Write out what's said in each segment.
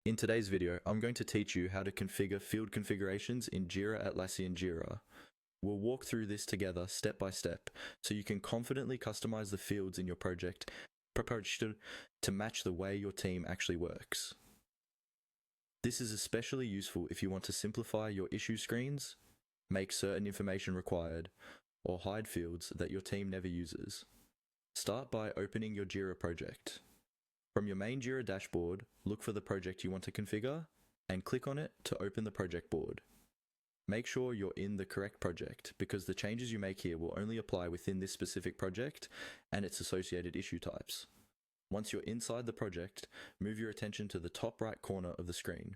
In today's video, I'm going to teach you how to configure field configurations in Jira Atlassian Jira. We'll walk through this together step by step so you can confidently customize the fields in your project to match the way your team actually works. This is especially useful if you want to simplify your issue screens, make certain information required, or hide fields that your team never uses. Start by opening your Jira project. From your main Jira dashboard, look for the project you want to configure and click on it to open the project board. Make sure you're in the correct project because the changes you make here will only apply within this specific project and its associated issue types. Once you're inside the project, move your attention to the top right corner of the screen.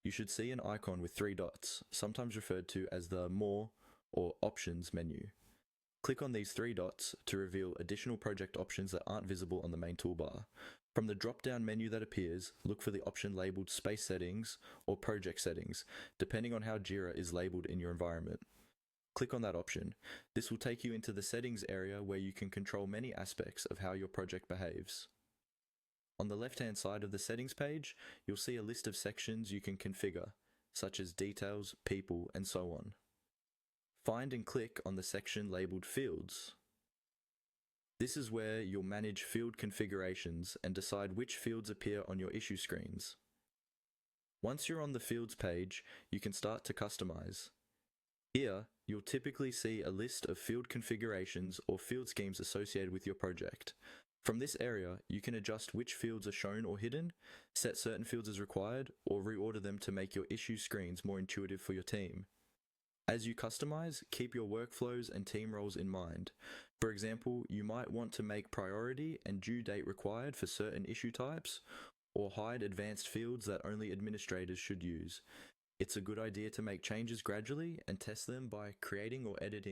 You should see an icon with 3 dots, sometimes referred to as the More or Options menu. Click on these 3 dots to reveal additional project options that aren't visible on the main toolbar. From the drop-down menu that appears, look for the option labeled Space Settings or Project Settings, depending on how Jira is labeled in your environment. Click on that option. This will take you into the settings area where you can control many aspects of how your project behaves. On the left-hand side of the settings page, you'll see a list of sections you can configure, such as Details, People, and so on. Find and click on the section labeled Fields. This is where you'll manage field configurations and decide which fields appear on your issue screens. Once you're on the Fields page, you can start to customize. Here, you'll typically see a list of field configurations or field schemes associated with your project. From this area, you can adjust which fields are shown or hidden, set certain fields as required, or reorder them to make your issue screens more intuitive for your team. As you customize, keep your workflows and team roles in mind. For example, you might want to make priority and due date required for certain issue types, or hide advanced fields that only administrators should use. It's a good idea to make changes gradually and test them by creating or editing